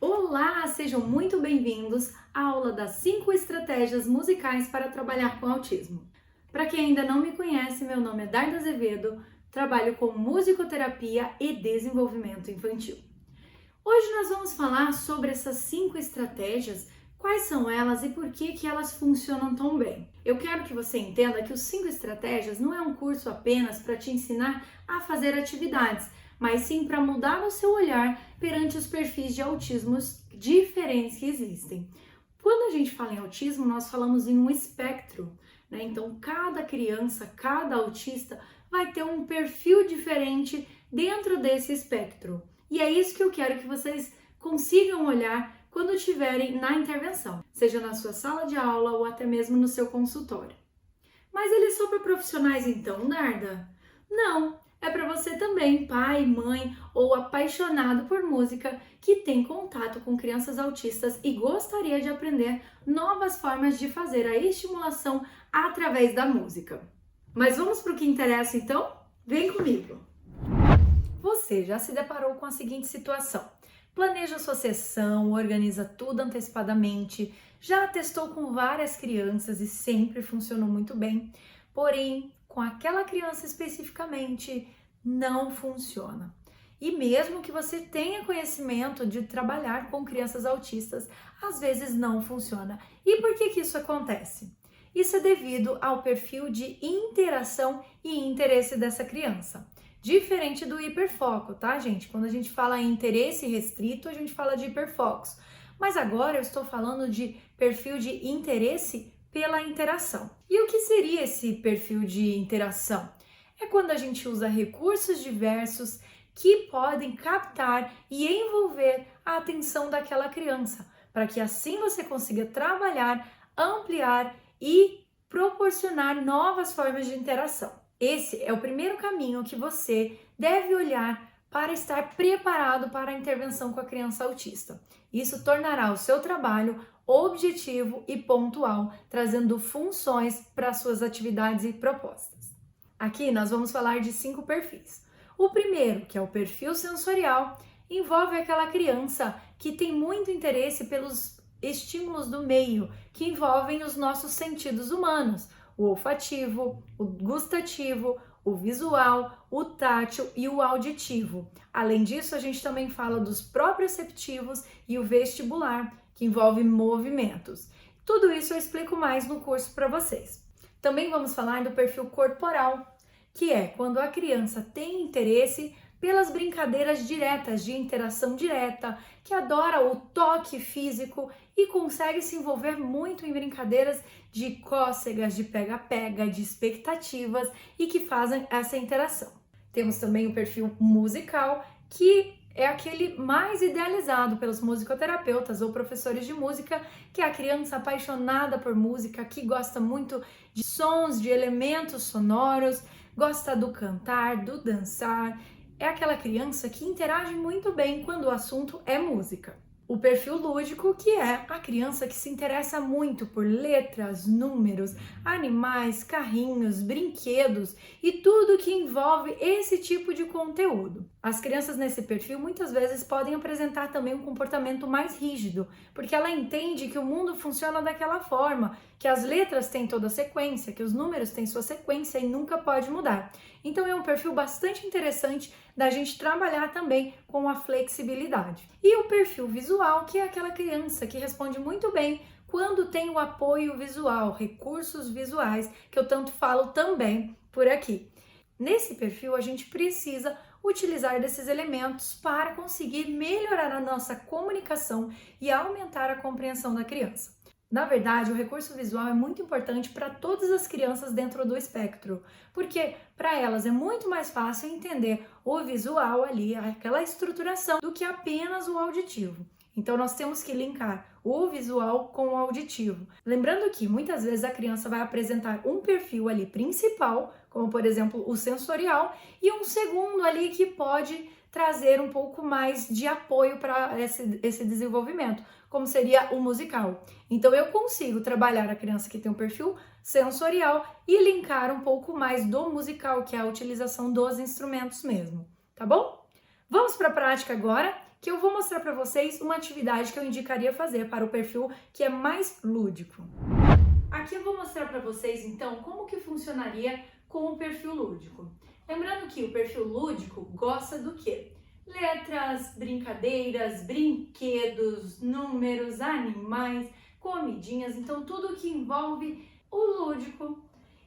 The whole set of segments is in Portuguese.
Olá, sejam muito bem-vindos à aula das 5 estratégias musicais para trabalhar com autismo. Para quem ainda não me conhece, meu nome é Darda Azevedo, trabalho com musicoterapia e desenvolvimento infantil. Hoje nós vamos falar sobre essas 5 estratégias, quais são elas e por que elas funcionam tão bem. Eu quero que você entenda que os 5 estratégias não é um curso apenas para te ensinar a fazer atividades, mas sim para mudar o seu olhar perante os perfis de autismos diferentes que existem. Quando a gente fala em autismo, nós falamos em um espectro, né? Então, cada criança, cada autista vai ter um perfil diferente dentro desse espectro. E é isso que eu quero que vocês consigam olhar quando estiverem na intervenção, seja na sua sala de aula ou até mesmo no seu consultório. Mas ele é só para profissionais então, Narda? Não, é para você também, pai, mãe ou apaixonado por música que tem contato com crianças autistas e gostaria de aprender novas formas de fazer a estimulação através da música. Mas vamos para o que interessa então? Vem comigo! Você já se deparou com a seguinte situação: planeja sua sessão, organiza tudo antecipadamente, já testou com várias crianças e sempre funcionou muito bem, porém, com aquela criança especificamente, não funciona. E mesmo que você tenha conhecimento de trabalhar com crianças autistas, às vezes não funciona. E por que isso acontece? Isso é devido ao perfil de interação e interesse dessa criança. Diferente do hiperfoco, tá, gente? Quando a gente fala em interesse restrito, a gente fala de hiperfocos. Mas agora eu estou falando de perfil de interesse pela interação. E o que seria esse perfil de interação? É quando a gente usa recursos diversos que podem captar e envolver a atenção daquela criança, para que assim você consiga trabalhar, ampliar e proporcionar novas formas de interação. Esse é o primeiro caminho que você deve olhar para estar preparado para a intervenção com a criança autista. Isso tornará o seu trabalho objetivo e pontual, trazendo funções para suas atividades e propostas. Aqui nós vamos falar de 5 perfis. O primeiro, que é o perfil sensorial, envolve aquela criança que tem muito interesse pelos estímulos do meio, que envolvem os nossos sentidos humanos, o olfativo, o gustativo, o visual, o tátil e o auditivo. Além disso, a gente também fala dos proprioceptivos e o vestibular, que envolve movimentos. Tudo isso eu explico mais no curso para vocês. Também vamos falar do perfil corporal, que é quando a criança tem interesse pelas brincadeiras diretas, de interação direta, que adora o toque físico e consegue se envolver muito em brincadeiras de cócegas, de pega-pega, de expectativas e que fazem essa interação. Temos também o perfil musical, que é aquele mais idealizado pelos musicoterapeutas ou professores de música, que é a criança apaixonada por música, que gosta muito de sons, de elementos sonoros, gosta do cantar, do dançar. É aquela criança que interage muito bem quando o assunto é música. O perfil lúdico, que é a criança que se interessa muito por letras, números, animais, carrinhos, brinquedos e tudo que envolve esse tipo de conteúdo. As crianças nesse perfil muitas vezes podem apresentar também um comportamento mais rígido, porque ela entende que o mundo funciona daquela forma, que as letras têm toda a sequência, que os números têm sua sequência e nunca pode mudar. Então é um perfil bastante interessante da gente trabalhar também com a flexibilidade. E o perfil visual, que é aquela criança que responde muito bem quando tem o apoio visual, recursos visuais, que eu tanto falo também por aqui. Nesse perfil, a gente precisa utilizar desses elementos para conseguir melhorar a nossa comunicação e aumentar a compreensão da criança. Na verdade, o recurso visual é muito importante para todas as crianças dentro do espectro, porque para elas é muito mais fácil entender o visual ali, aquela estruturação, do que apenas o auditivo. Então, nós temos que linkar o visual com o auditivo. Lembrando que muitas vezes a criança vai apresentar um perfil ali principal, como por exemplo o sensorial, e um segundo ali que pode trazer um pouco mais de apoio para esse desenvolvimento, como seria o musical. Então eu consigo trabalhar a criança que tem um perfil sensorial e linkar um pouco mais do musical, que é a utilização dos instrumentos mesmo, tá bom? Vamos para a prática agora que eu vou mostrar para vocês uma atividade que eu indicaria fazer para o perfil que é mais lúdico. Aqui eu vou mostrar para vocês, então, como que funcionaria com o perfil lúdico. Lembrando que o perfil lúdico gosta do quê? Letras, brincadeiras, brinquedos, números, animais, comidinhas, então tudo que envolve o lúdico.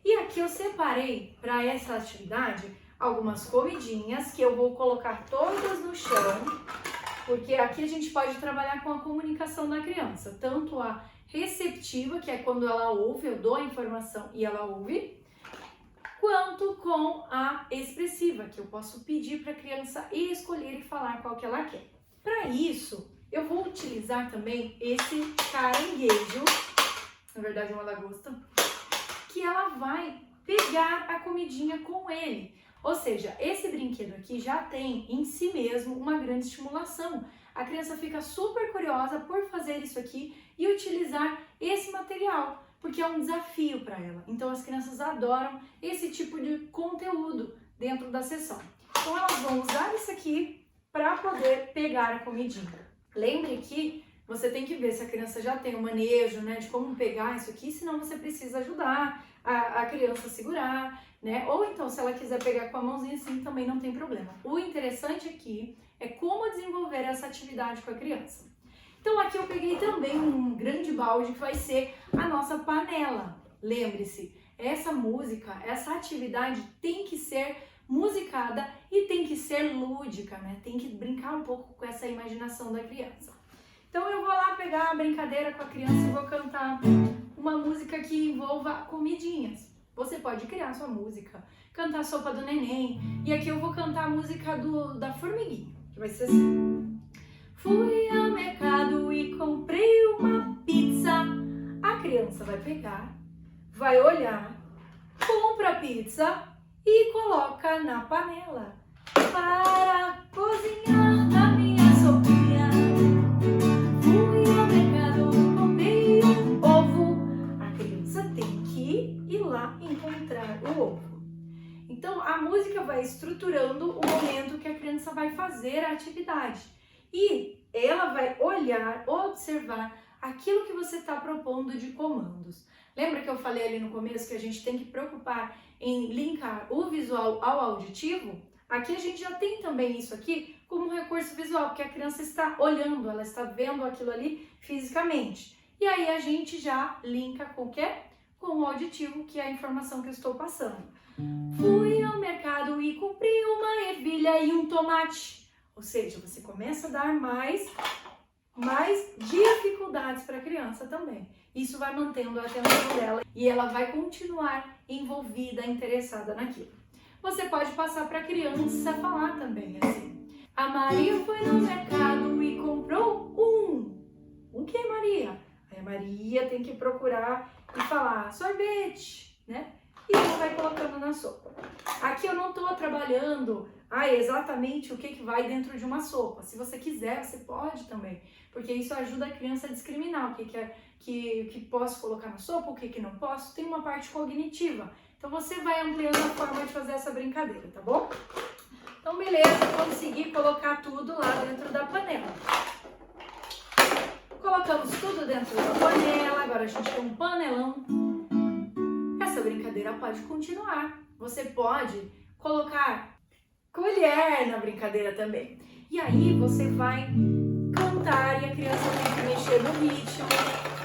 E aqui eu separei para essa atividade algumas comidinhas que eu vou colocar todas no chão, porque aqui a gente pode trabalhar com a comunicação da criança, tanto a receptiva, que é quando ela ouve, eu dou a informação e ela ouve, quanto com a expressiva, que eu posso pedir para a criança escolher e falar qual que ela quer. Para isso, eu vou utilizar também esse caranguejo, na verdade é uma lagosta, que ela vai pegar a comidinha com ele. Ou seja, esse brinquedo aqui já tem em si mesmo uma grande estimulação. A criança fica super curiosa por fazer isso aqui e utilizar esse material, porque é um desafio para ela. Então as crianças adoram esse tipo de conteúdo dentro da sessão. Então elas vão usar isso aqui para poder pegar a comidinha. Lembre que você tem que ver se a criança já tem o manejo, né, de como pegar isso aqui, senão você precisa ajudar a criança a segurar, né? Ou então, se ela quiser pegar com a mãozinha assim, também não tem problema. O interessante aqui é como desenvolver essa atividade com a criança. Então aqui eu peguei também um grande balde que vai ser a nossa panela. Lembre-se, essa música, essa atividade tem que ser musicada e tem que ser lúdica, né? Tem que brincar um pouco com essa imaginação da criança. Então eu vou lá pegar a brincadeira com a criança e vou cantar uma música que envolva comidinhas. Você pode criar sua música, cantar a sopa do neném. E aqui eu vou cantar a música da formiguinha, que vai ser assim. Fui ao mercado e comprei uma pizza. A criança vai pegar, vai olhar, compra a pizza e coloca na panela para cozinhar na minha sopinha. Fui ao mercado, comprei um ovo. A criança tem que ir lá encontrar o ovo. Então a música vai estruturando o momento que a criança vai fazer a atividade. E ela vai olhar, observar aquilo que você está propondo de comandos. Lembra que eu falei ali no começo que a gente tem que preocupar em linkar o visual ao auditivo? Aqui a gente já tem também isso aqui como um recurso visual, porque a criança está olhando, ela está vendo aquilo ali fisicamente. E aí a gente já linka com o quê? Com o auditivo, que é a informação que eu estou passando. Fui ao mercado e comprei uma ervilha e um tomate. Ou seja, você começa a dar mais dificuldades para a criança também. Isso vai mantendo a atenção dela e ela vai continuar envolvida, interessada naquilo. Você pode passar para a criança falar também assim. A Maria foi no mercado e comprou O que é Maria? Aí a Maria tem que procurar e falar sorvete, né? E ela vai colocando na sopa. Aqui eu não estou trabalhando exatamente o que vai dentro de uma sopa. Se você quiser, você pode também, porque isso ajuda a criança a discriminar o que posso colocar na sopa, o que não posso. Tem uma parte cognitiva. Então você vai ampliando a forma de fazer essa brincadeira, tá bom? Então beleza, consegui colocar tudo lá dentro da panela. Colocamos tudo dentro da panela, agora a gente tem um panelão. Essa brincadeira pode continuar. Você pode colocar colher na brincadeira também. E aí você vai cantar e a criança tem que mexer no ritmo,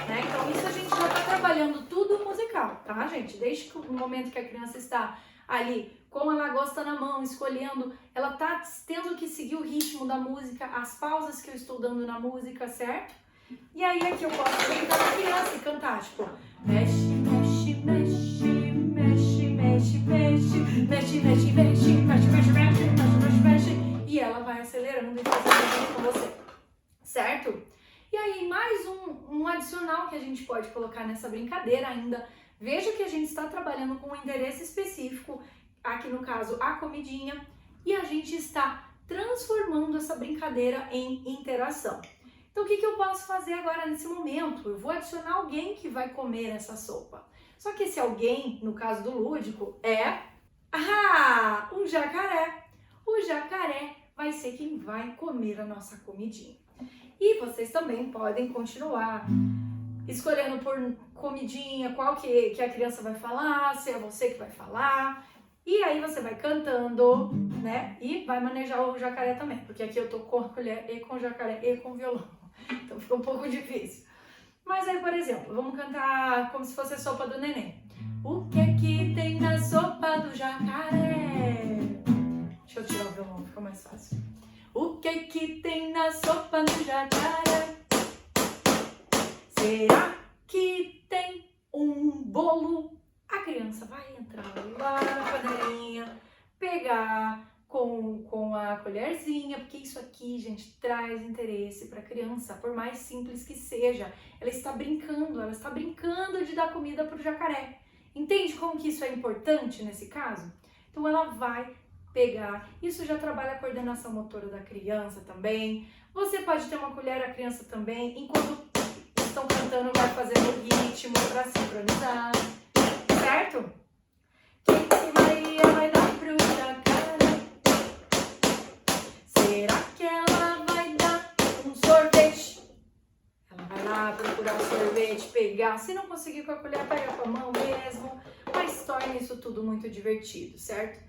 né? Então isso a gente já está trabalhando tudo musical, tá, gente? Desde o momento que a criança está ali com a lagosta na mão, escolhendo, ela está tendo que seguir o ritmo da música, as pausas que eu estou dando na música, certo? E aí aqui eu posso brincar com a criança e cantar, tipo, mexe, mexe, mexe, mexe, mexe, mexe, mexe, mexe, mexe, mexe, mexe, mexe, mexe, mexe, e ela vai acelerando e fazendo junto com você, certo? E aí mais um adicional que a gente pode colocar nessa brincadeira ainda. Veja que a gente está trabalhando com um endereço específico, aqui no caso a comidinha, e a gente está transformando essa brincadeira em interação. Então o que eu posso fazer agora nesse momento? Eu vou adicionar alguém que vai comer essa sopa. Só que esse alguém, no caso do lúdico, é um jacaré. O jacaré vai ser quem vai comer a nossa comidinha. E vocês também podem continuar escolhendo por comidinha qual que a criança vai falar, se é você que vai falar. E aí você vai cantando, né? E vai manejar o jacaré também, porque aqui eu tô com a colher e com jacaré e com violão. Então fica um pouco difícil. Mas aí, por exemplo, vamos cantar como se fosse a sopa do neném. O que tem na sopa do jacaré? Deixa eu tirar o violão, fica mais fácil. O que tem na sopa do jacaré? Será que tem um bolo? A criança vai entrar lá na panelinha, pegar com a colherzinha, porque isso aqui, gente, traz interesse para a criança, por mais simples que seja. Ela está brincando de dar comida para o jacaré. Entende como que isso é importante nesse caso? Então ela vai pegar, isso já trabalha a coordenação motora da criança também. Você pode ter uma colher, a criança também, enquanto estão cantando, vai fazendo o ritmo para sincronizar, certo? Que Maria vai dar pro jacaré? Será que ela vai dar um sorvete? Ela vai lá procurar o sorvete, pegar. Se não conseguir com a colher, pega com a mão mesmo. Mas torna isso tudo muito divertido, certo?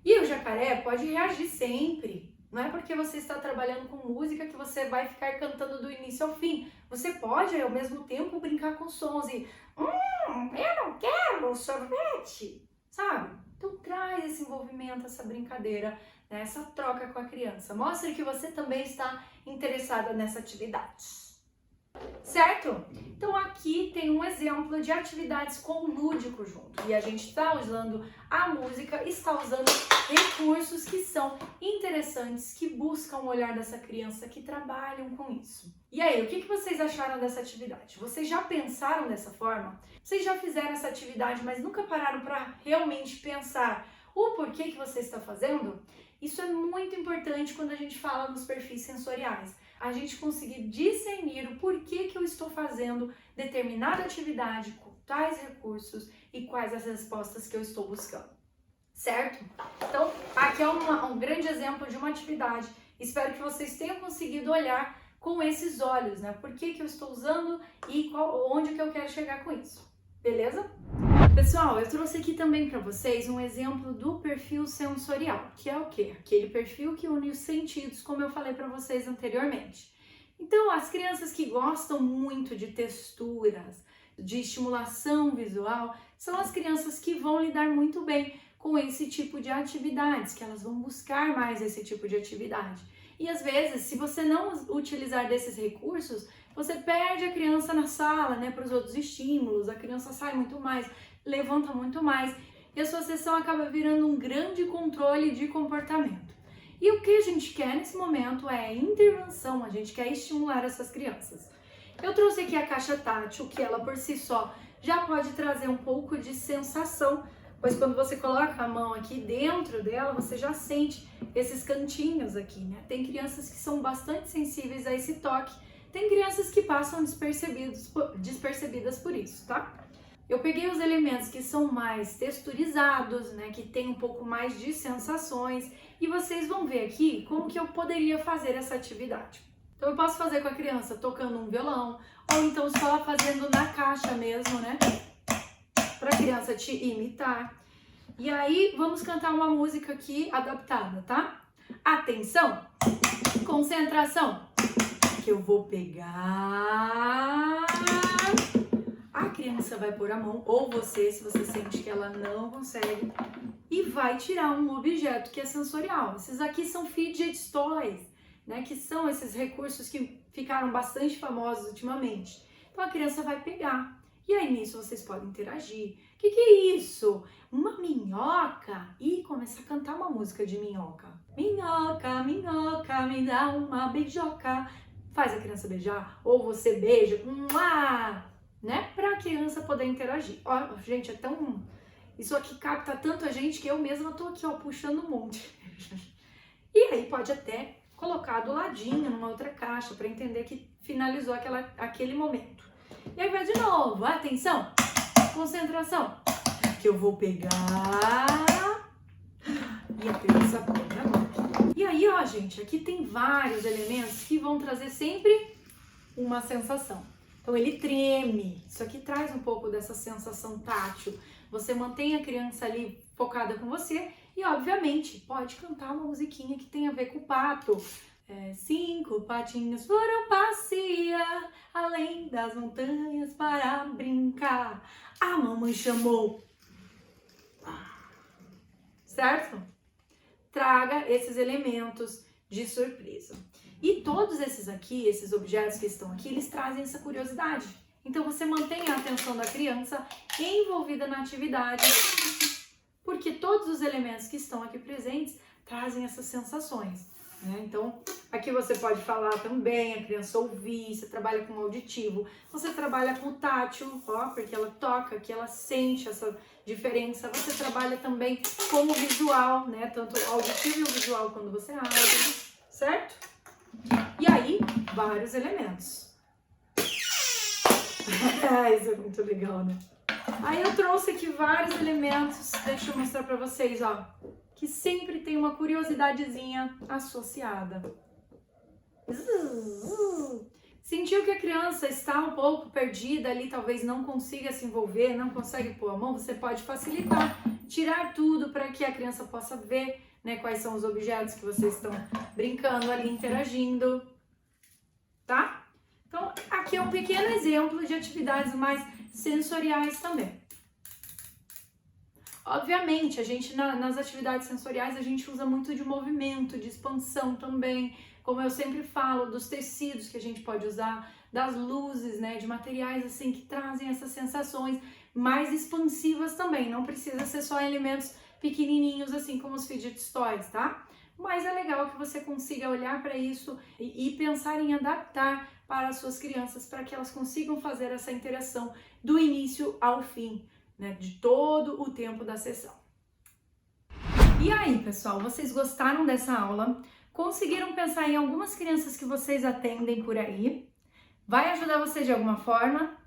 E o jacaré pode reagir sempre. Não é porque você está trabalhando com música que você vai ficar cantando do início ao fim. Você pode, ao mesmo tempo, brincar com sons e... eu não quero sorvete, sabe? Então traz esse envolvimento, essa brincadeira, né? Essa troca com a criança. Mostre que você também está interessada nessa atividade. Certo? Então aqui tem um exemplo de atividades com lúdico junto. E a gente está usando a música, está usando recursos que são interessantes, que buscam o olhar dessa criança, que trabalham com isso. E aí, o que vocês acharam dessa atividade? Vocês já pensaram dessa forma? Vocês já fizeram essa atividade, mas nunca pararam para realmente pensar o porquê que você está fazendo? Isso é muito importante quando a gente fala nos perfis sensoriais. A gente conseguir discernir o porquê que eu estou fazendo determinada atividade com tais recursos e quais as respostas que eu estou buscando, certo? Então, aqui é um grande exemplo de uma atividade. Espero que vocês tenham conseguido olhar com esses olhos, né? Por que eu estou usando e onde que eu quero chegar com isso, beleza? Pessoal, eu trouxe aqui também para vocês um exemplo do perfil sensorial, que é o quê? Aquele perfil que une os sentidos, como eu falei para vocês anteriormente. Então, as crianças que gostam muito de texturas, de estimulação visual, são as crianças que vão lidar muito bem com esse tipo de atividades, que elas vão buscar mais esse tipo de atividade. E às vezes, se você não utilizar desses recursos, você perde a criança na sala, né, para os outros estímulos, a criança sai muito mais, levanta muito mais e a sua sessão acaba virando um grande controle de comportamento. E o que a gente quer nesse momento é intervenção, a gente quer estimular essas crianças. Eu trouxe aqui a caixa tátil, que ela por si só já pode trazer um pouco de sensação, pois quando você coloca a mão aqui dentro dela, você já sente esses cantinhos aqui, né? Tem crianças que são bastante sensíveis a esse toque, tem crianças que passam despercebidas por isso, tá? Eu peguei os elementos que são mais texturizados, né, que tem um pouco mais de sensações, e vocês vão ver aqui como que eu poderia fazer essa atividade. Então eu posso fazer com a criança tocando um violão, ou então só fazendo na caixa mesmo, né, para a criança te imitar. E aí vamos cantar uma música aqui adaptada, tá? Atenção, concentração, que eu vou pegar... A criança vai pôr a mão, ou você, se você sente que ela não consegue, e vai tirar um objeto que é sensorial. Esses aqui são fidget toys, né? Que são esses recursos que ficaram bastante famosos ultimamente. Então a criança vai pegar, e aí nisso vocês podem interagir. O que é isso? Uma minhoca? E começa a cantar uma música de minhoca. Minhoca, minhoca, me dá uma beijoca. Faz a criança beijar, ou você beija, né? Para a criança poder interagir. Ó, gente, é tão... Isso aqui capta tanto a gente que eu mesma tô aqui, ó, puxando um monte. E aí pode até colocar do ladinho, numa outra caixa, para entender que finalizou aquele momento. E aí vai de novo. Atenção, concentração, que eu vou pegar... E a criança põe na mão. E aí, ó, gente, aqui tem vários elementos que vão trazer sempre uma sensação. Então ele treme, isso aqui traz um pouco dessa sensação tátil. Você mantém a criança ali focada com você e, obviamente, pode cantar uma musiquinha que tem a ver com o pato. 5 patinhos foram passear além das montanhas para brincar. A mamãe chamou. Certo? Traga esses elementos de surpresa. E todos esses aqui, esses objetos que estão aqui, eles trazem essa curiosidade. Então você mantém a atenção da criança envolvida na atividade, porque todos os elementos que estão aqui presentes trazem essas sensações, né? Então aqui você pode falar também, a criança ouvir, você trabalha com o auditivo, você trabalha com o tátil, ó, porque ela toca, que ela sente essa diferença. Você trabalha também com o visual, né? Tanto o auditivo e o visual quando você abre, certo? E aí, vários elementos. Isso é muito legal, né? Aí eu trouxe aqui vários elementos, deixa eu mostrar pra vocês, ó, que sempre tem uma curiosidadezinha associada. Sentiu que a criança está um pouco perdida ali, talvez não consiga se envolver, não consegue pôr a mão, você pode facilitar, tirar tudo para que a criança possa ver, né, quais são os objetos que vocês estão brincando ali, interagindo, tá? Então, aqui é um pequeno exemplo de atividades mais sensoriais também. Obviamente, a gente nas atividades sensoriais, a gente usa muito de movimento, de expansão também, como eu sempre falo, dos tecidos que a gente pode usar, das luzes, né, de materiais assim que trazem essas sensações mais expansivas também. Não precisa ser só elementos pequenininhos assim como os fidget toys, tá? Mas é legal que você consiga olhar para isso e pensar em adaptar para as suas crianças, para que elas consigam fazer essa interação do início ao fim, né, de todo o tempo da sessão. E aí, pessoal, vocês gostaram dessa aula? Conseguiram pensar em algumas crianças que vocês atendem por aí? Vai ajudar você de alguma forma?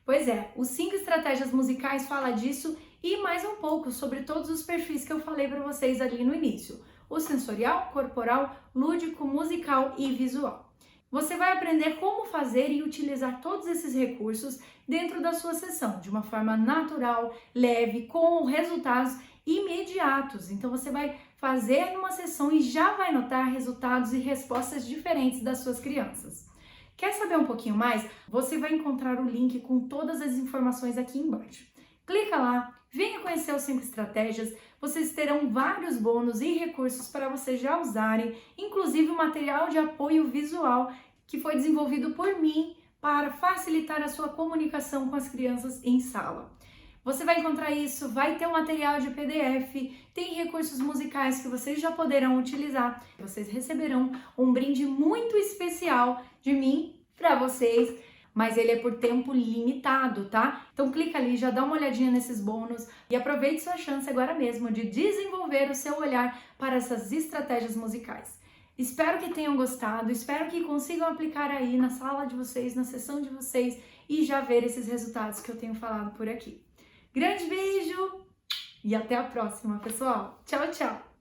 Pois é, os 5 estratégias musicais fala disso e mais um pouco sobre todos os perfis que eu falei para vocês ali no início. O sensorial, corporal, lúdico, musical e visual. Você vai aprender como fazer e utilizar todos esses recursos dentro da sua sessão, de uma forma natural, leve, com resultados imediatos. Então você vai fazer numa sessão e já vai notar resultados e respostas diferentes das suas crianças. Quer saber um pouquinho mais? Você vai encontrar o link com todas as informações aqui embaixo. Clica lá, venha conhecer os 5 estratégias, vocês terão vários bônus e recursos para vocês já usarem, inclusive o material de apoio visual que foi desenvolvido por mim para facilitar a sua comunicação com as crianças em sala. Você vai encontrar isso, vai ter um material de PDF, tem recursos musicais que vocês já poderão utilizar. Vocês receberão um brinde muito especial de mim para vocês, mas ele é por tempo limitado, tá? Então clica ali, já dá uma olhadinha nesses bônus e aproveite sua chance agora mesmo de desenvolver o seu olhar para essas estratégias musicais. Espero que tenham gostado, espero que consigam aplicar aí na sala de vocês, na sessão de vocês e já ver esses resultados que eu tenho falado por aqui. Grande beijo e até a próxima, pessoal. Tchau, tchau!